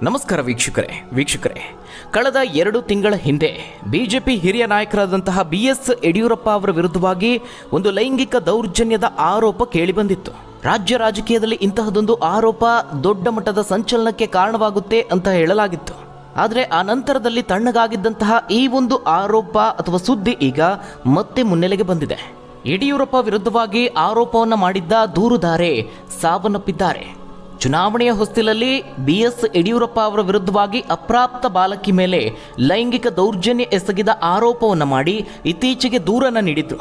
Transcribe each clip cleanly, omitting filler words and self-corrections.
ನಮಸ್ಕಾರ ವೀಕ್ಷಕರೇ ಕಳೆದ 2 ತಿಂಗಳ ಹಿಂದೆ ಬಿಜೆಪಿ ಹಿರಿಯ ನಾಯಕರಾದಂತಹ BS ಯಡಿಯೂರಪ್ಪ ಅವರ ವಿರುದ್ಧವಾಗಿ ಒಂದು ಲೈಂಗಿಕ ದೌರ್ಜನ್ಯದ ಆರೋಪ ಕೇಳಿಬಂದಿತ್ತು. ರಾಜ್ಯ ರಾಜಕೀಯದಲ್ಲಿ ಇಂತಹದೊಂದು ಆರೋಪ ದೊಡ್ಡ ಮಟ್ಟದ ಸಂಚಲನಕ್ಕೆ ಕಾರಣವಾಗುತ್ತೆ ಅಂತ ಹೇಳಲಾಗಿತ್ತು. ಆದರೆ ಆ ನಂತರದಲ್ಲಿ ತಣ್ಣಗಾಗಿದ್ದಂತಹ ಈ ಒಂದು ಆರೋಪ ಅಥವಾ ಸುದ್ದಿ ಈಗ ಮತ್ತೆ ಮುನ್ನೆಲೆಗೆ ಬಂದಿದೆ. ಯಡಿಯೂರಪ್ಪ ವಿರುದ್ಧವಾಗಿ ಆರೋಪವನ್ನು ಮಾಡಿದ್ದ ದೂರುದಾರೆ ಸಾವನ್ನಪ್ಪಿದ್ದಾರೆ. ಚುನಾವಣೆಯ ಹೊಸ್ತಿಲಲ್ಲಿ BS ಯಡಿಯೂರಪ್ಪ ಅವರ ವಿರುದ್ಧವಾಗಿ ಅಪ್ರಾಪ್ತ ಬಾಲಕಿ ಮೇಲೆ ಲೈಂಗಿಕ ದೌರ್ಜನ್ಯ ಎಸಗಿದ ಆರೋಪವನ್ನು ಮಾಡಿ ಇತ್ತೀಚೆಗೆ ದೂರನ್ನು ನೀಡಿದ್ರು.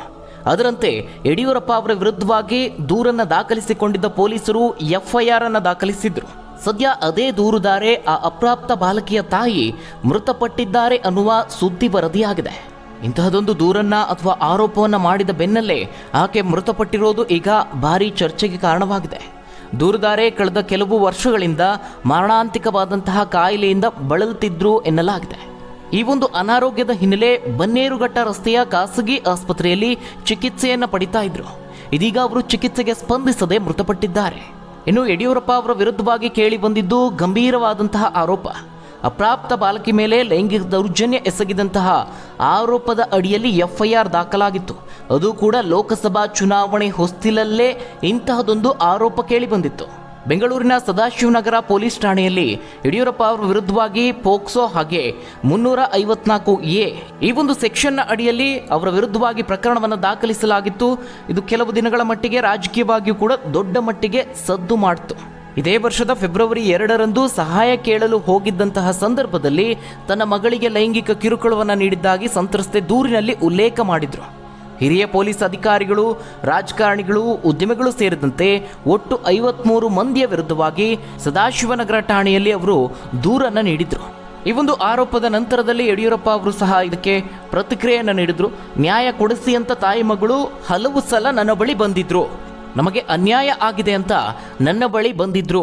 ಅದರಂತೆ ಯಡಿಯೂರಪ್ಪ ಅವರ ವಿರುದ್ಧವಾಗಿ ದೂರನ್ನು ದಾಖಲಿಸಿಕೊಂಡಿದ್ದ ಪೊಲೀಸರು FIR ಅನ್ನು ದಾಖಲಿಸಿದ್ರು. ಸದ್ಯ ಅದೇ ದೂರುದಾರೆ ಆ ಅಪ್ರಾಪ್ತ ಬಾಲಕಿಯ ತಾಯಿ ಮೃತಪಟ್ಟಿದ್ದಾರೆ ಅನ್ನುವ ಸುದ್ದಿ ವರದಿಯಾಗಿದೆ. ಇಂತಹದೊಂದು ದೂರನ್ನ ಅಥವಾ ಆರೋಪವನ್ನು ಮಾಡಿದ ಬೆನ್ನಲ್ಲೇ ಆಕೆ ಮೃತಪಟ್ಟಿರೋದು ಈಗ ಭಾರೀ ಚರ್ಚೆಗೆ ಕಾರಣವಾಗಿದೆ. ದೂರುದಾರೆ ಕಳೆದ ಕೆಲವು ವರ್ಷಗಳಿಂದ ಮಾರಣಾಂತಿಕವಾದಂತಹ ಕಾಯಿಲೆಯಿಂದ ಬಳಲುತ್ತಿದ್ರು ಎನ್ನಲಾಗಿದೆ. ಈ ಒಂದು ಅನಾರೋಗ್ಯದ ಹಿನ್ನೆಲೆ ಬನ್ನೇರುಘಟ್ಟ ರಸ್ತೆಯ ಖಾಸಗಿ ಆಸ್ಪತ್ರೆಯಲ್ಲಿ ಚಿಕಿತ್ಸೆಯನ್ನು ಪಡಿತಾ ಇದ್ರು. ಇದೀಗ ಅವರು ಚಿಕಿತ್ಸೆಗೆ ಸ್ಪಂದಿಸದೆ ಮೃತಪಟ್ಟಿದ್ದಾರೆ. ಇನ್ನು ಯಡಿಯೂರಪ್ಪ ಅವರ ವಿರುದ್ಧವಾಗಿ ಕೇಳಿ ಬಂದಿದ್ದು ಗಂಭೀರವಾದಂತಹ ಆರೋಪ. ಅಪ್ರಾಪ್ತ ಬಾಲಕಿ ಮೇಲೆ ಲೈಂಗಿಕ ದೌರ್ಜನ್ಯ ಎಸಗಿದಂತಹ ಆರೋಪದ ಅಡಿಯಲ್ಲಿ FIR ದಾಖಲಾಗಿತ್ತು. ಅದು ಕೂಡ ಲೋಕಸಭಾ ಚುನಾವಣೆ ಹೊಸ್ತಿಲಲ್ಲೇ ಇಂತಹದೊಂದು ಆರೋಪ ಕೇಳಿ ಬಂದಿತ್ತು. ಬೆಂಗಳೂರಿನ ಸದಾಶಿವನಗರ ಪೊಲೀಸ್ ಠಾಣೆಯಲ್ಲಿ ಯಡಿಯೂರಪ್ಪ ಅವರ ವಿರುದ್ಧವಾಗಿ ಪೋಕ್ಸೋ ಹಾಗೆ 354A ಈ ಒಂದು ಸೆಕ್ಷನ್ನ ಅಡಿಯಲ್ಲಿ ಅವರ ವಿರುದ್ಧವಾಗಿ ಪ್ರಕರಣವನ್ನು ದಾಖಲಿಸಲಾಗಿತ್ತು. ಇದು ಕೆಲವು ದಿನಗಳ ಮಟ್ಟಿಗೆ ರಾಜಕೀಯವಾಗಿಯೂ ಕೂಡ ದೊಡ್ಡ ಮಟ್ಟಿಗೆ ಸದ್ದು ಮಾಡಿತು. ಇದೇ ವರ್ಷದ ಫೆಬ್ರವರಿ 2ರಂದು ಸಹಾಯ ಕೇಳಲು ಹೋಗಿದ್ದಂತಹ ಸಂದರ್ಭದಲ್ಲಿ ತನ್ನ ಮಗಳಿಗೆ ಲೈಂಗಿಕ ಕಿರುಕುಳವನ್ನು ನೀಡಿದ್ದಾಗಿ ಸಂತ್ರಸ್ತೆ ದೂರಿನಲ್ಲಿ ಉಲ್ಲೇಖ ಮಾಡಿದ್ರು. ಹಿರಿಯ ಪೊಲೀಸ್ ಅಧಿಕಾರಿಗಳು, ರಾಜಕಾರಣಿಗಳು, ಉದ್ಯಮಿಗಳು ಸೇರಿದಂತೆ ಒಟ್ಟು 53 ಮಂದಿಯ ವಿರುದ್ಧವಾಗಿ ಸದಾಶಿವನಗರ ಠಾಣೆಯಲ್ಲಿ ಅವರು ದೂರನ್ನು ನೀಡಿದ್ರು. ಈ ಒಂದು ಆರೋಪದ ನಂತರದಲ್ಲಿ ಯಡಿಯೂರಪ್ಪ ಅವರು ಸಹ ಇದಕ್ಕೆ ಪ್ರತಿಕ್ರಿಯೆಯನ್ನು ನೀಡಿದ್ರು. ನ್ಯಾಯ ಕೊಡಿಸಿ ಅಂತ ತಾಯಿ ಮಗಳು ಹಲವು ಸಲ ನನ್ನ ಬಳಿ ಬಂದಿದ್ರು. ನಮಗೆ ಅನ್ಯಾಯ ಆಗಿದೆ ಅಂತ ನನ್ನ ಬಳಿ ಬಂದಿದ್ರು.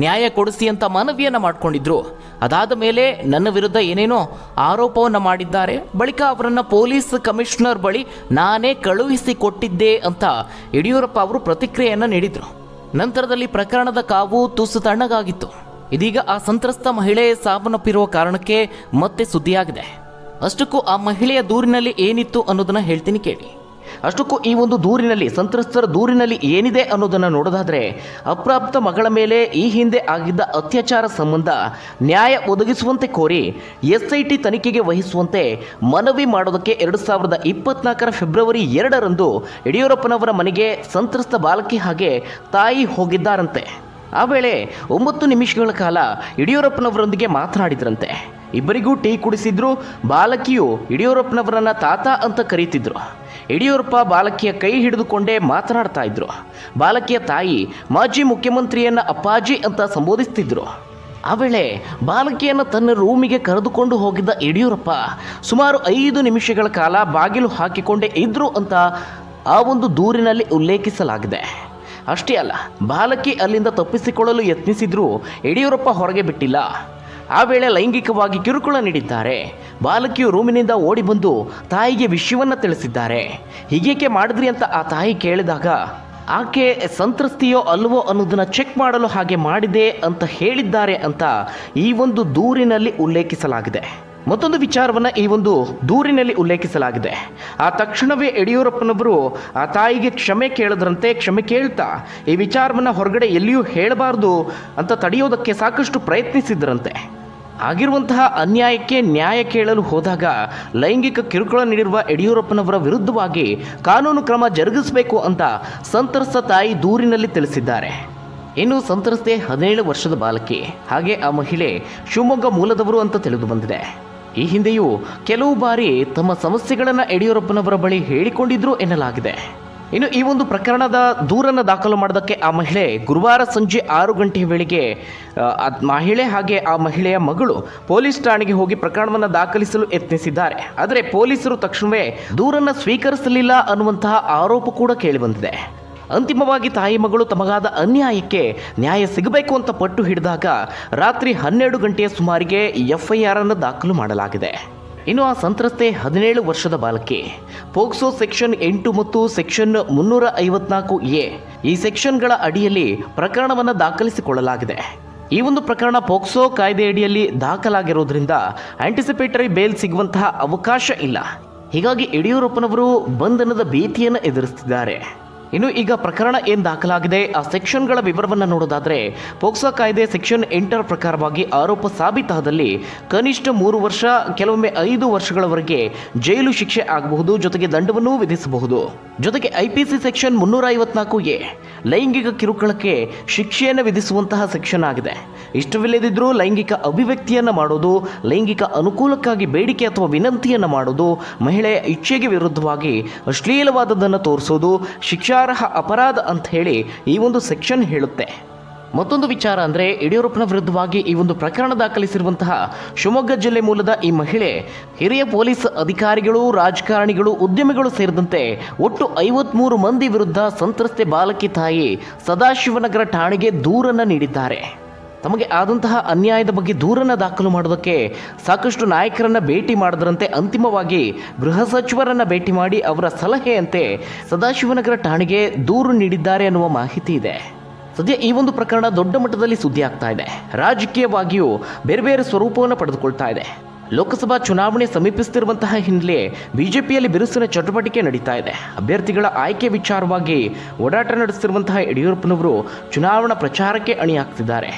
ನ್ಯಾಯ ಕೊಡಿಸಿ ಅಂತ ಮನವಿಯನ್ನು ಮಾಡಿಕೊಂಡಿದ್ರು. ಅದಾದ ಮೇಲೆ ನನ್ನ ವಿರುದ್ಧ ಏನೇನೋ ಆರೋಪವನ್ನು ಮಾಡಿದ್ದಾರೆ. ಬಳಿಕ ಅವರನ್ನು ಪೊಲೀಸ್ ಕಮಿಷನರ್ ಬಳಿ ನಾನೇ ಕಳುಹಿಸಿ ಕೊಟ್ಟಿದ್ದೆ ಅಂತ ಯಡಿಯೂರಪ್ಪ ಅವರು ಪ್ರತಿಕ್ರಿಯೆಯನ್ನು ನೀಡಿದರು. ನಂತರದಲ್ಲಿ ಪ್ರಕರಣದ ಕಾವು ತುಸು ತಣ್ಣಗಾಗಿತ್ತು. ಇದೀಗ ಆ ಸಂತ್ರಸ್ತ ಮಹಿಳೆ ಸಾವನ್ನಪ್ಪಿರುವ ಕಾರಣಕ್ಕೆ ಮತ್ತೆ ಸುದ್ದಿಯಾಗಿದೆ. ಅಷ್ಟಕ್ಕೂ ಆ ಮಹಿಳೆಯ ದೂರಿನಲ್ಲಿ ಏನಿತ್ತು ಅನ್ನೋದನ್ನ ಹೇಳ್ತೀನಿ ಕೇಳಿ. ಅಷ್ಟಕ್ಕೂ ಈ ಒಂದು ದೂರಿನಲ್ಲಿ, ಸಂತ್ರಸ್ತರ ದೂರಿನಲ್ಲಿ ಏನಿದೆ ಅನ್ನೋದನ್ನು ನೋಡೋದಾದರೆ, ಅಪ್ರಾಪ್ತ ಮಗಳ ಮೇಲೆ ಈ ಹಿಂದೆ ಆಗಿದ್ದ ಅತ್ಯಾಚಾರ ಸಂಬಂಧ ನ್ಯಾಯ ಒದಗಿಸುವಂತೆ ಕೋರಿ SIT ತನಿಖೆಗೆ ವಹಿಸುವಂತೆ ಮನವಿ ಮಾಡೋದಕ್ಕೆ 2024 ಫೆಬ್ರವರಿ 2ರಂದು ಯಡಿಯೂರಪ್ಪನವರ ಮನೆಗೆ ಸಂತ್ರಸ್ತ ಬಾಲಕಿ ಹಾಗೆ ತಾಯಿ ಹೋಗಿದ್ದಾರಂತೆ. ಆ ವೇಳೆ 9 ನಿಮಿಷಗಳ ಕಾಲ ಯಡಿಯೂರಪ್ಪನವರೊಂದಿಗೆ ಮಾತನಾಡಿದ್ರಂತೆ. ಇಬ್ಬರಿಗೂ ಟೀ ಕುಡಿಸಿದ್ರು. ಬಾಲಕಿಯು ಯಡಿಯೂರಪ್ಪನವರನ್ನ ತಾತ ಅಂತ ಕರೀತಿದ್ರು. ಯಡಿಯೂರಪ್ಪ ಬಾಲಕಿಯ ಕೈ ಹಿಡಿದುಕೊಂಡೇ ಮಾತನಾಡ್ತಾ ಇದ್ರು. ಬಾಲಕಿಯ ತಾಯಿ ಮಾಜಿ ಮುಖ್ಯಮಂತ್ರಿಯನ್ನ ಅಪ್ಪಾಜಿ ಅಂತ ಸಂಬೋಧಿಸ್ತಿದ್ರು. ಆ ವೇಳೆ ಬಾಲಕಿಯನ್ನು ತನ್ನ ರೂಮಿಗೆ ಕರೆದುಕೊಂಡು ಹೋಗಿದ್ದ ಯಡಿಯೂರಪ್ಪ ಸುಮಾರು 5 ನಿಮಿಷಗಳ ಕಾಲ ಬಾಗಿಲು ಹಾಕಿಕೊಂಡೇ ಇದ್ರು ಅಂತ ಆ ಒಂದು ದೂರಿನಲ್ಲಿ ಉಲ್ಲೇಖಿಸಲಾಗಿದೆ. ಅಷ್ಟೇ ಅಲ್ಲ, ಬಾಲಕಿ ಅಲ್ಲಿಂದ ತಪ್ಪಿಸಿಕೊಳ್ಳಲು ಯತ್ನಿಸಿದ್ರು ಯಡಿಯೂರಪ್ಪ ಹೊರಗೆ ಬಿಟ್ಟಿಲ್ಲ. ಆ ವೇಳೆ ಲೈಂಗಿಕವಾಗಿ ಕಿರುಕುಳ ನೀಡಿದ್ದಾರೆ. ಬಾಲಕಿಯು ರೂಮಿನಿಂದ ಓಡಿ ಬಂದು ತಾಯಿಗೆ ವಿಷಯವನ್ನು ತಿಳಿಸಿದ್ದಾರೆ. ಹೀಗೇಕೆ ಮಾಡಿದ್ರಿ ಅಂತ ಆ ತಾಯಿ ಕೇಳಿದಾಗ ಆಕೆ ಸಂತ್ರಸ್ತಿಯೋ ಅಲ್ವೋ ಅನ್ನೋದನ್ನ ಚೆಕ್ ಮಾಡಲು ಹಾಗೆ ಮಾಡಿದೆ ಅಂತ ಹೇಳಿದ್ದಾರೆ ಅಂತ ಈ ಒಂದು ದೂರಿನಲ್ಲಿ ಉಲ್ಲೇಖಿಸಲಾಗಿದೆ. ಮತ್ತೊಂದು ವಿಚಾರವನ್ನು ಈ ಒಂದು ದೂರಿನಲ್ಲಿ ಉಲ್ಲೇಖಿಸಲಾಗಿದೆ. ಆ ತಕ್ಷಣವೇ ಯಡಿಯೂರಪ್ಪನವರು ಆ ತಾಯಿಗೆ ಕ್ಷಮೆ ಕೇಳಿದ್ರಂತೆ. ಕ್ಷಮೆ ಕೇಳ್ತಾ ಈ ವಿಚಾರವನ್ನು ಹೊರಗಡೆ ಎಲ್ಲಿಯೂ ಹೇಳಬಾರ್ದು ಅಂತ ತಡೆಯೋದಕ್ಕೆ ಸಾಕಷ್ಟು ಪ್ರಯತ್ನಿಸಿದ್ರಂತೆ. ಆಗಿರುವಂತಹ ಅನ್ಯಾಯಕ್ಕೆ ನ್ಯಾಯ ಕೇಳಲು ಹೋದಾಗ ಲೈಂಗಿಕ ಕಿರುಕುಳ ನೀಡಿರುವ ಯಡಿಯೂರಪ್ಪನವರ ವಿರುದ್ಧವಾಗಿ ಕಾನೂನು ಕ್ರಮ ಜರುಗಿಸಬೇಕು ಅಂತ ಸಂತ್ರಸ್ತ ತಾಯಿ ದೂರಿನಲ್ಲಿ ತಿಳಿಸಿದ್ದಾರೆ. ಇನ್ನು ಸಂತ್ರಸ್ತೆ 17 ವರ್ಷದ ಬಾಲಕಿ ಹಾಗೆ ಆ ಮಹಿಳೆ ಶಿವಮೊಗ್ಗ ಮೂಲದವರು ಅಂತ ತಿಳಿದು ಬಂದಿದೆ. ಈ ಹಿಂದೆಯೂ ಕೆಲವು ಬಾರಿ ತಮ್ಮ ಸಮಸ್ಯೆಗಳನ್ನು ಯಡಿಯೂರಪ್ಪನವರ ಬಳಿ ಹೇಳಿಕೊಂಡಿದ್ರು ಎನ್ನಲಾಗಿದೆ. ಇನ್ನು ಈ ಒಂದು ಪ್ರಕರಣದ ದೂರನ್ನು ದಾಖಲು ಮಾಡೋದಕ್ಕೆ ಆ ಮಹಿಳೆ ಗುರುವಾರ ಸಂಜೆ 6 ಗಂಟೆಯ ವೇಳೆಗೆ ಮಹಿಳೆ ಹಾಗೆ ಆ ಮಹಿಳೆಯ ಮಗಳು ಪೊಲೀಸ್ ಠಾಣೆಗೆ ಹೋಗಿ ಪ್ರಕರಣವನ್ನು ದಾಖಲಿಸಲು ಯತ್ನಿಸಿದ್ದಾರೆ. ಆದರೆ ಪೊಲೀಸರು ತಕ್ಷಣವೇ ದೂರನ್ನು ಸ್ವೀಕರಿಸಲಿಲ್ಲ ಅನ್ನುವಂತಹ ಆರೋಪ ಕೂಡ ಕೇಳಿಬಂದಿದೆ. ಅಂತಿಮವಾಗಿ ತಾಯಿ ಮಗಳು ತಮಗಾದ ಅನ್ಯಾಯಕ್ಕೆ ನ್ಯಾಯ ಸಿಗಬೇಕು ಅಂತ ಪಟ್ಟು ಹಿಡಿದಾಗ ರಾತ್ರಿ 12 ಗಂಟೆಯ ಸುಮಾರಿಗೆ FIR ಅನ್ನು ದಾಖಲು ಮಾಡಲಾಗಿದೆ. ಇನ್ನು ಆ ಸಂತ್ರಸ್ತೆ 17 ವರ್ಷದ ಬಾಲಕಿ. ಪೋಕ್ಸೋ ಸೆಕ್ಷನ್ 8 ಮತ್ತು ಸೆಕ್ಷನ್ 354A ಈ ಸೆಕ್ಷನ್ಗಳ ಅಡಿಯಲ್ಲಿ ಪ್ರಕರಣವನ್ನು ದಾಖಲಿಸಿಕೊಳ್ಳಲಾಗಿದೆ. ಈ ಒಂದು ಪ್ರಕರಣ ಪೋಕ್ಸೋ ಕಾಯ್ದೆಯಡಿಯಲ್ಲಿ ದಾಖಲಾಗಿರೋದ್ರಿಂದ ಆಂಟಿಸಿಪೇಟರಿ ಬೇಲ್ ಸಿಗುವಂತಹ ಅವಕಾಶ ಇಲ್ಲ. ಹೀಗಾಗಿ ಯಡಿಯೂರಪ್ಪನವರು ಬಂಧನದ ಭೀತಿಯನ್ನು ಎದುರಿಸುತ್ತಿದ್ದಾರೆ. ಇನ್ನು ಈಗ ಪ್ರಕರಣ ಏನು ದಾಖಲಾಗಿದೆ ಆ ಸೆಕ್ಷನ್ಗಳ ವಿವರವನ್ನು ನೋಡೋದಾದರೆ, ಪೋಕ್ಸೋ ಕಾಯ್ದೆ ಸೆಕ್ಷನ್ 8ರ ಪ್ರಕಾರವಾಗಿ ಆರೋಪ ಸಾಬೀತಾದಲ್ಲಿ ಕನಿಷ್ಠ 3 ವರ್ಷ, ಕೆಲವೊಮ್ಮೆ 5 ವರ್ಷಗಳವರೆಗೆ ಜೈಲು ಶಿಕ್ಷೆ ಆಗಬಹುದು, ಜೊತೆಗೆ ದಂಡವನ್ನೂ ವಿಧಿಸಬಹುದು. ಜೊತೆಗೆ IPC ಸೆಕ್ಷನ್ 354A ಲೈಂಗಿಕ ಕಿರುಕುಳಕ್ಕೆ ಶಿಕ್ಷೆಯನ್ನು ವಿಧಿಸುವಂತಹ ಸೆಕ್ಷನ್ ಆಗಿದೆ. ಇಷ್ಟವಿಲ್ಲದಿದ್ದರೂ ಲೈಂಗಿಕ ಅಭಿವ್ಯಕ್ತಿಯನ್ನು ಮಾಡೋದು, ಲೈಂಗಿಕ ಅನುಕೂಲಕ್ಕಾಗಿ ಬೇಡಿಕೆ ಅಥವಾ ವಿನಂತಿಯನ್ನು ಮಾಡೋದು, ಮಹಿಳೆಯ ಇಚ್ಛೆಗೆ ವಿರುದ್ಧವಾಗಿ ಅಶ್ಲೀಲವಾದದ್ದನ್ನು ತೋರಿಸೋದು ಶಿಕ್ಷಾರ್ಹ ಅಪರಾಧ ಅಂತ ಹೇಳಿ ಈ ಒಂದು ಸೆಕ್ಷನ್ ಹೇಳುತ್ತೆ. ಮತ್ತೊಂದು ವಿಚಾರ ಅಂದರೆ, ಯಡಿಯೂರಪ್ಪನ ವಿರುದ್ಧವಾಗಿ ಈ ಒಂದು ಪ್ರಕರಣ ದಾಖಲಿಸಿರುವಂತಹ ಶಿವಮೊಗ್ಗ ಜಿಲ್ಲೆ ಮೂಲದ ಈ ಮಹಿಳೆ ಹಿರಿಯ ಪೊಲೀಸ್ ಅಧಿಕಾರಿಗಳು, ರಾಜಕಾರಣಿಗಳು, ಉದ್ಯಮಿಗಳು ಸೇರಿದಂತೆ ಒಟ್ಟು 53 ಮಂದಿ ವಿರುದ್ಧ ಸಂತ್ರಸ್ತೆ ಬಾಲಕಿ ತಾಯಿ ಸದಾಶಿವನಗರ ಠಾಣೆಗೆ ದೂರನ್ನು ನೀಡಿದ್ದಾರೆ. ತಮಗೆ ಆದಂತಹ ಅನ್ಯಾಯದ ಬಗ್ಗೆ ದೂರನ್ನು ದಾಖಲು ಮಾಡೋದಕ್ಕೆ ಸಾಕಷ್ಟು ನಾಯಕರನ್ನು ಭೇಟಿ ಮಾಡಿದ್ರಂತೆ. ಅಂತಿಮವಾಗಿ ಗೃಹ ಸಚಿವರನ್ನು ಭೇಟಿ ಮಾಡಿ ಅವರ ಸಲಹೆಯಂತೆ ಸದಾಶಿವನಗರ ಠಾಣೆಗೆ ದೂರು ನೀಡಿದ್ದಾರೆ ಅನ್ನುವ ಮಾಹಿತಿ ಇದೆ. ಸದ್ಯ ಈ ಒಂದು ಪ್ರಕರಣ ದೊಡ್ಡ ಮಟ್ಟದಲ್ಲಿ ಸುದ್ದಿ ಆಗ್ತಾ ಇದೆ. ರಾಜಕೀಯವಾಗಿಯೂ ಬೇರೆ ಬೇರೆ ಸ್ವರೂಪವನ್ನು ಪಡೆದುಕೊಳ್ತಾ ಇದೆ. ಲೋಕಸಭಾ ಚುನಾವಣೆ ಸಮೀಪಿಸುತ್ತಿರುವಂತಹ ಹಿನ್ನೆಲೆ ಬಿಜೆಪಿಯಲ್ಲಿ ಬಿರುಸಿನ ಚಟುವಟಿಕೆ ನಡೀತಾ ಇದೆ. ಅಭ್ಯರ್ಥಿಗಳ ಆಯ್ಕೆ ವಿಚಾರವಾಗಿ ಓಡಾಟ ನಡೆಸುತ್ತಿರುವಂತಹ ಯಡಿಯೂರಪ್ಪನವರು ಚುನಾವಣಾ ಪ್ರಚಾರಕ್ಕೆ ಅಣಿಯಾಗ್ತಿದ್ದಾರೆ.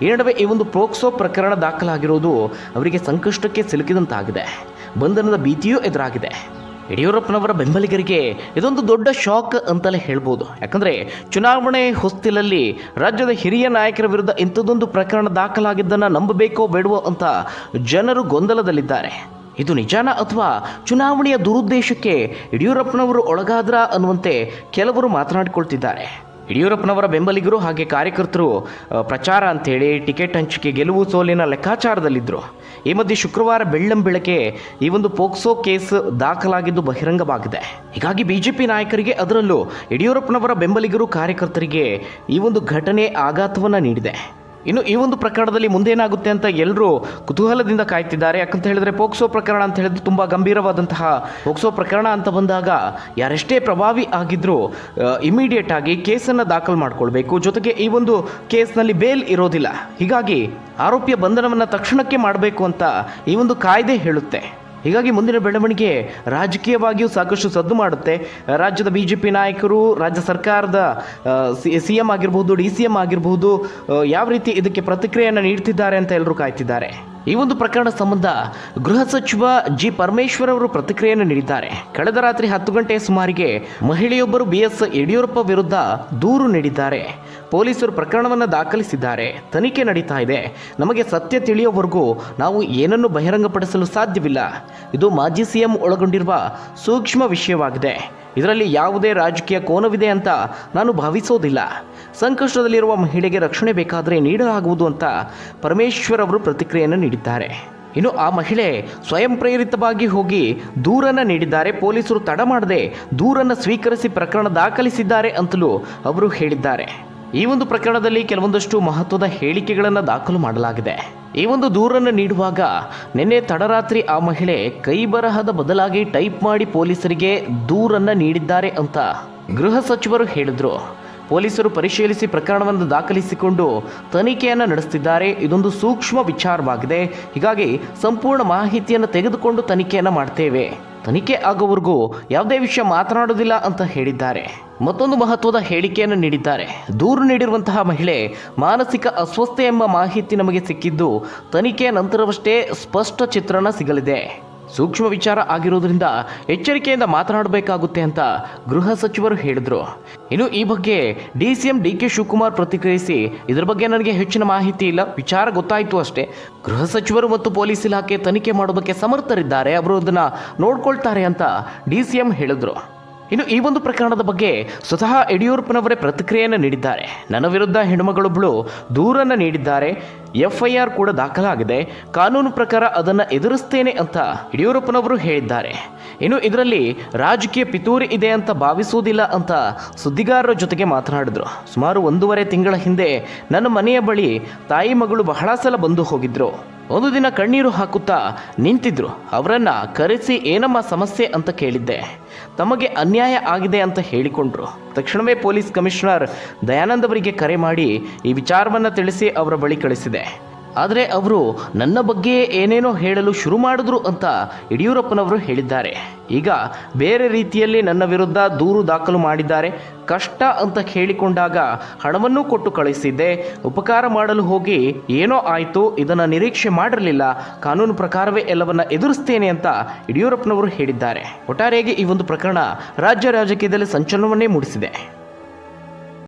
ಈ ನಡುವೆ ಈ ಒಂದು ಪೋಕ್ಸೋ ಪ್ರಕರಣ ದಾಖಲಾಗಿರುವುದು ಅವರಿಗೆ ಸಂಕಷ್ಟಕ್ಕೆ ಸಿಲುಕಿದಂತಾಗಿದೆ. ಬಂಧನದ ಭೀತಿಯೂ ಎದುರಾಗಿದೆ. ಯಡಿಯೂರಪ್ಪನವರ ಬೆಂಬಲಿಗರಿಗೆ ಇದೊಂದು ದೊಡ್ಡ ಶಾಕ್ ಅಂತಲೇ ಹೇಳ್ಬೋದು. ಯಾಕಂದರೆ ಚುನಾವಣೆ ಹೊಸ್ತಿಲಲ್ಲಿ ರಾಜ್ಯದ ಹಿರಿಯ ನಾಯಕರ ವಿರುದ್ಧ ಇಂಥದ್ದೊಂದು ಪ್ರಕರಣ ದಾಖಲಾಗಿದ್ದನ್ನು ನಂಬಬೇಕೋ ಬೇಡವೋ ಅಂತ ಜನರು ಗೊಂದಲದಲ್ಲಿದ್ದಾರೆ. ಇದು ನಿಜಾನ ಅಥವಾ ಚುನಾವಣೆಯ ದುರುದ್ದೇಶಕ್ಕೆ ಯಡಿಯೂರಪ್ಪನವರು ಒಳಗಾದ್ರ ಅನ್ನುವಂತೆ ಕೆಲವರು ಮಾತನಾಡಿಕೊಳ್ತಿದ್ದಾರೆ. ಯಡಿಯೂರಪ್ಪನವರ ಬೆಂಬಲಿಗರು ಹಾಗೆ ಕಾರ್ಯಕರ್ತರು ಪ್ರಚಾರ ಅಂಥೇಳಿ ಟಿಕೆಟ್ ಹಂಚಿಕೆ, ಗೆಲುವು ಸೋಲಿನ ಲೆಕ್ಕಾಚಾರದಲ್ಲಿದ್ದರು. ಈ ಮಧ್ಯೆ ಶುಕ್ರವಾರ ಬೆಳ್ಳಂಬೆಳಗ್ಗೆ ಈ ಒಂದು ಪೋಕ್ಸೋ ಕೇಸ್ ದಾಖಲಾಗಿದ್ದು ಬಹಿರಂಗವಾಗಿದೆ. ಹೀಗಾಗಿ ಬಿಜೆಪಿ ನಾಯಕರಿಗೆ, ಅದರಲ್ಲೂ ಯಡಿಯೂರಪ್ಪನವರ ಬೆಂಬಲಿಗರು, ಕಾರ್ಯಕರ್ತರಿಗೆ ಈ ಒಂದು ಘಟನೆ ಆಘಾತವನ್ನು ನೀಡಿದೆ. ಇನ್ನು ಈ ಒಂದು ಪ್ರಕರಣದಲ್ಲಿ ಮುಂದೇನಾಗುತ್ತೆ ಅಂತ ಎಲ್ಲರೂ ಕುತೂಹಲದಿಂದ ಕಾಯ್ತಿದ್ದಾರೆ. ಯಾಕಂತ ಹೇಳಿದ್ರೆ ಪೋಕ್ಸೋ ಪ್ರಕರಣ ಅಂತ ಹೇಳಿದ್ರೆ ತುಂಬ ಗಂಭೀರವಾದಂತಹ ಪೋಕ್ಸೋ ಪ್ರಕರಣ ಅಂತ ಬಂದಾಗ ಯಾರೆಷ್ಟೇ ಪ್ರಭಾವಿ ಆಗಿದ್ರೂ ಇಮಿಡಿಯೇಟ್ ಆಗಿ ಕೇಸನ್ನು ದಾಖಲು ಮಾಡಿಕೊಳ್ಬೇಕು. ಜೊತೆಗೆ ಈ ಒಂದು ಕೇಸ್ನಲ್ಲಿ ಬೇಲ್ ಇರೋದಿಲ್ಲ. ಹೀಗಾಗಿ ಆರೋಪಿಯ ಬಂಧನವನ್ನು ತಕ್ಷಣಕ್ಕೆ ಮಾಡಬೇಕು ಅಂತ ಈ ಒಂದು ಕಾಯ್ದೆ ಹೇಳುತ್ತೆ. ಹೀಗಾಗಿ ಮುಂದಿನ ಬೆಳವಣಿಗೆ ರಾಜಕೀಯವಾಗಿಯೂ ಸಾಕಷ್ಟು ಸದ್ದು ಮಾಡುತ್ತೆ. ರಾಜ್ಯದ ಬಿಜೆಪಿ ನಾಯಕರು, ರಾಜ್ಯ ಸರ್ಕಾರದ CM ಆಗಿರ್ಬೋದು, DCM ಆಗಿರ್ಬೋದು, ಯಾವ ರೀತಿ ಇದಕ್ಕೆ ಪ್ರತಿಕ್ರಿಯೆಯನ್ನು ನೀಡ್ತಿದ್ದಾರೆ ಅಂತ ಎಲ್ಲರೂ ಕಾಯ್ತಿದ್ದಾರೆ. ಈ ಒಂದು ಪ್ರಕರಣ ಸಂಬಂಧ ಗೃಹ ಸಚಿವ ಜಿ ಪರಮೇಶ್ವರ್ ಅವರು ಪ್ರತಿಕ್ರಿಯೆಯನ್ನು ನೀಡಿದ್ದಾರೆ. ಕಳೆದ ರಾತ್ರಿ 10 ಗಂಟೆ ಸುಮಾರಿಗೆ ಮಹಿಳೆಯೊಬ್ಬರು BS ಯಡಿಯೂರಪ್ಪ ವಿರುದ್ಧ ದೂರು ನೀಡಿದ್ದಾರೆ. ಪೊಲೀಸರು ಪ್ರಕರಣವನ್ನು ದಾಖಲಿಸಿದ್ದಾರೆ. ತನಿಖೆ ನಡೀತಾ ಇದೆ. ನಮಗೆ ಸತ್ಯ ತಿಳಿಯೋವರೆಗೂ ನಾವು ಏನನ್ನು ಬಹಿರಂಗಪಡಿಸಲು ಸಾಧ್ಯವಿಲ್ಲ. ಇದು ಮಾಜಿ CM ಒಳಗೊಂಡಿರುವ ಸೂಕ್ಷ್ಮ ವಿಷಯವಾಗಿದೆ. ಇದರಲ್ಲಿ ಯಾವುದೇ ರಾಜಕೀಯ ಕೋನವಿದೆ ಅಂತ ನಾನು ಭಾವಿಸೋದಿಲ್ಲ. ಸಂಕಷ್ಟದಲ್ಲಿರುವ ಮಹಿಳೆಗೆ ರಕ್ಷಣೆ ಬೇಕಾದರೆ ನೀಡಲಾಗುವುದು ಅಂತ ಪರಮೇಶ್ವರ್ ಅವರು ಪ್ರತಿಕ್ರಿಯೆಯನ್ನು ನೀಡಿದ್ದಾರೆ. ಇನ್ನು ಆ ಮಹಿಳೆ ಸ್ವಯಂ ಪ್ರೇರಿತವಾಗಿ ಹೋಗಿ ದೂರನ್ನು ನೀಡಿದ್ದಾರೆ. ಪೊಲೀಸರು ತಡ ಮಾಡದೆ ದೂರನ್ನು ಸ್ವೀಕರಿಸಿ ಪ್ರಕರಣ ದಾಖಲಿಸಿದ್ದಾರೆ ಅಂತಲೂ ಅವರು ಹೇಳಿದ್ದಾರೆ. ಈ ಒಂದು ಪ್ರಕರಣದಲ್ಲಿ ಕೆಲವೊಂದಷ್ಟು ಮಹತ್ವದ ಹೇಳಿಕೆಗಳನ್ನು ದಾಖಲು ಮಾಡಲಾಗಿದೆ. ಈ ಒಂದು ದೂರನ್ನು ನೀಡುವಾಗ ನಿನ್ನೆ ತಡರಾತ್ರಿ ಆ ಮಹಿಳೆ ಕೈ ಬರಹದ ಬದಲಾಗಿ ಟೈಪ್ ಮಾಡಿ ಪೊಲೀಸರಿಗೆ ದೂರನ್ನು ನೀಡಿದ್ದಾರೆ ಅಂತ ಗೃಹ ಸಚಿವರು ಹೇಳಿದರು. ಪೊಲೀಸರು ಪರಿಶೀಲಿಸಿ ಪ್ರಕರಣವನ್ನು ದಾಖಲಿಸಿಕೊಂಡು ತನಿಖೆಯನ್ನು ನಡೆಸುತ್ತಿದ್ದಾರೆ. ಇದೊಂದು ಸೂಕ್ಷ್ಮ ವಿಚಾರವಾಗಿದೆ. ಹೀಗಾಗಿ ಸಂಪೂರ್ಣ ಮಾಹಿತಿಯನ್ನು ತೆಗೆದುಕೊಂಡು ತನಿಖೆಯನ್ನು ಮಾಡ್ತೇವೆ. ತನಿಖೆ ಆಗೋವರೆಗೂ ಯಾವುದೇ ವಿಷಯ ಮಾತನಾಡೋದಿಲ್ಲ ಅಂತ ಹೇಳಿದ್ದಾರೆ. ಮತ್ತೊಂದು ಮಹತ್ವದ ಹೇಳಿಕೆಯನ್ನು ನೀಡಿದ್ದಾರೆ. ದೂರು ನೀಡಿರುವಂತಹ ಮಹಿಳೆ ಮಾನಸಿಕ ಅಸ್ವಸ್ಥೆ ಎಂಬ ಮಾಹಿತಿ ನಮಗೆ ಸಿಕ್ಕಿದ್ದು ತನಿಖೆಯ ನಂತರವಷ್ಟೇ ಸ್ಪಷ್ಟ ಚಿತ್ರಣ ಸಿಗಲಿದೆ. ಸೂಕ್ಷ್ಮ ವಿಚಾರ ಆಗಿರೋದ್ರಿಂದ ಎಚ್ಚರಿಕೆಯಿಂದ ಮಾತನಾಡಬೇಕಾಗುತ್ತೆ ಅಂತ ಗೃಹ ಸಚಿವರು ಹೇಳಿದರು. ಇನ್ನು ಈ ಬಗ್ಗೆ DCM DK ಶಿವಕುಮಾರ್ ಪ್ರತಿಕ್ರಿಯಿಸಿ, ಇದರ ಬಗ್ಗೆ ನನಗೆ ಹೆಚ್ಚಿನ ಮಾಹಿತಿ ಇಲ್ಲ, ವಿಚಾರ ಗೊತ್ತಾಯಿತು ಅಷ್ಟೇ. ಗೃಹ ಸಚಿವರು ಮತ್ತು ಪೊಲೀಸ್ ಇಲಾಖೆ ತನಿಖೆ ಮಾಡೋದಕ್ಕೆ ಸಮರ್ಥರಿದ್ದಾರೆ, ಅವರು ಅದನ್ನು ನೋಡ್ಕೊಳ್ತಾರೆ ಅಂತ DCM ಹೇಳಿದರು. ಇನ್ನು ಈ ಒಂದು ಪ್ರಕರಣದ ಬಗ್ಗೆ ಸ್ವತಃ ಯಡಿಯೂರಪ್ಪನವರೇ ಪ್ರತಿಕ್ರಿಯೆಯನ್ನು ನೀಡಿದ್ದಾರೆ. ನನ್ನ ವಿರುದ್ಧ ಹೆಣ್ಣುಮಗಳೊಬ್ಬಳು ದೂರನ್ನು ನೀಡಿದ್ದಾರೆ. FIR ಕೂಡ ದಾಖಲಾಗಿದೆ. ಕಾನೂನು ಪ್ರಕಾರ ಅದನ್ನು ಎದುರಿಸ್ತೇನೆ ಅಂತ ಯಡಿಯೂರಪ್ಪನವರು ಹೇಳಿದ್ದಾರೆ. ಇನ್ನು ಇದರಲ್ಲಿ ರಾಜಕೀಯ ಪಿತೂರಿ ಇದೆ ಅಂತ ಭಾವಿಸುವುದಿಲ್ಲ ಅಂತ ಸುದ್ದಿಗಾರರ ಜೊತೆಗೆ ಮಾತನಾಡಿದರು. ಸುಮಾರು 1.5 ತಿಂಗಳ ಹಿಂದೆ ನನ್ನ ಮನೆಯ ಬಳಿ ತಾಯಿ ಮಗಳು ಬಹಳ ಸಲ ಬಂದು ಹೋಗಿದ್ರು. ಒಂದು ದಿನ ಕಣ್ಣೀರು ಹಾಕುತ್ತಾ ನಿಂತಿದ್ರು. ಅವರನ್ನು ಕರೆಸಿ ಏನಮ್ಮ ಸಮಸ್ಯೆ ಅಂತ ಕೇಳಿದ್ದೆ. ತಮಗೆ ಅನ್ಯಾಯ ಆಗಿದೆ ಅಂತ ಹೇಳಿಕೊಂಡ್ರು. ತಕ್ಷಣವೇ ಪೊಲೀಸ್ ಕಮಿಷನರ್ ದಯಾನಂದ್ ಅವರಿಗೆ ಕರೆ ಮಾಡಿ ಈ ವಿಚಾರವನ್ನು ತಿಳಿಸಿ ಅವರ ಬಳಿ ಕಳಿಸಿದೆ. ಆದರೆ ಅವರು ನನ್ನ ಬಗ್ಗೆ ಏನೇನೋ ಹೇಳಲು ಶುರು ಮಾಡಿದ್ರು ಅಂತ ಯಡಿಯೂರಪ್ಪನವರು ಹೇಳಿದ್ದಾರೆ. ಈಗ ಬೇರೆ ರೀತಿಯಲ್ಲಿ ನನ್ನ ವಿರುದ್ಧ ದೂರು ದಾಖಲು ಮಾಡಿದ್ದಾರೆ. ಕಷ್ಟ ಅಂತ ಹೇಳಿಕೊಂಡಾಗ ಹಣವನ್ನೂ ಕೊಟ್ಟು ಕಳಿಸಿದ್ದೆ. ಉಪಕಾರ ಮಾಡಲು ಹೋಗಿ ಏನೋ ಆಯಿತು, ಇದನ್ನು ನಿರೀಕ್ಷೆ ಮಾಡಿರಲಿಲ್ಲ. ಕಾನೂನು ಪ್ರಕಾರವೇ ಎಲ್ಲವನ್ನ ಎದುರಿಸ್ತೇನೆ ಅಂತ ಯಡಿಯೂರಪ್ಪನವರು ಹೇಳಿದ್ದಾರೆ. ಒಟ್ಟಾರೆಯಾಗಿ ಈ ಒಂದು ಪ್ರಕರಣ ರಾಜ್ಯ ರಾಜಕೀಯದಲ್ಲಿ ಸಂಚಲನವನ್ನೇ ಮೂಡಿಸಿದೆ.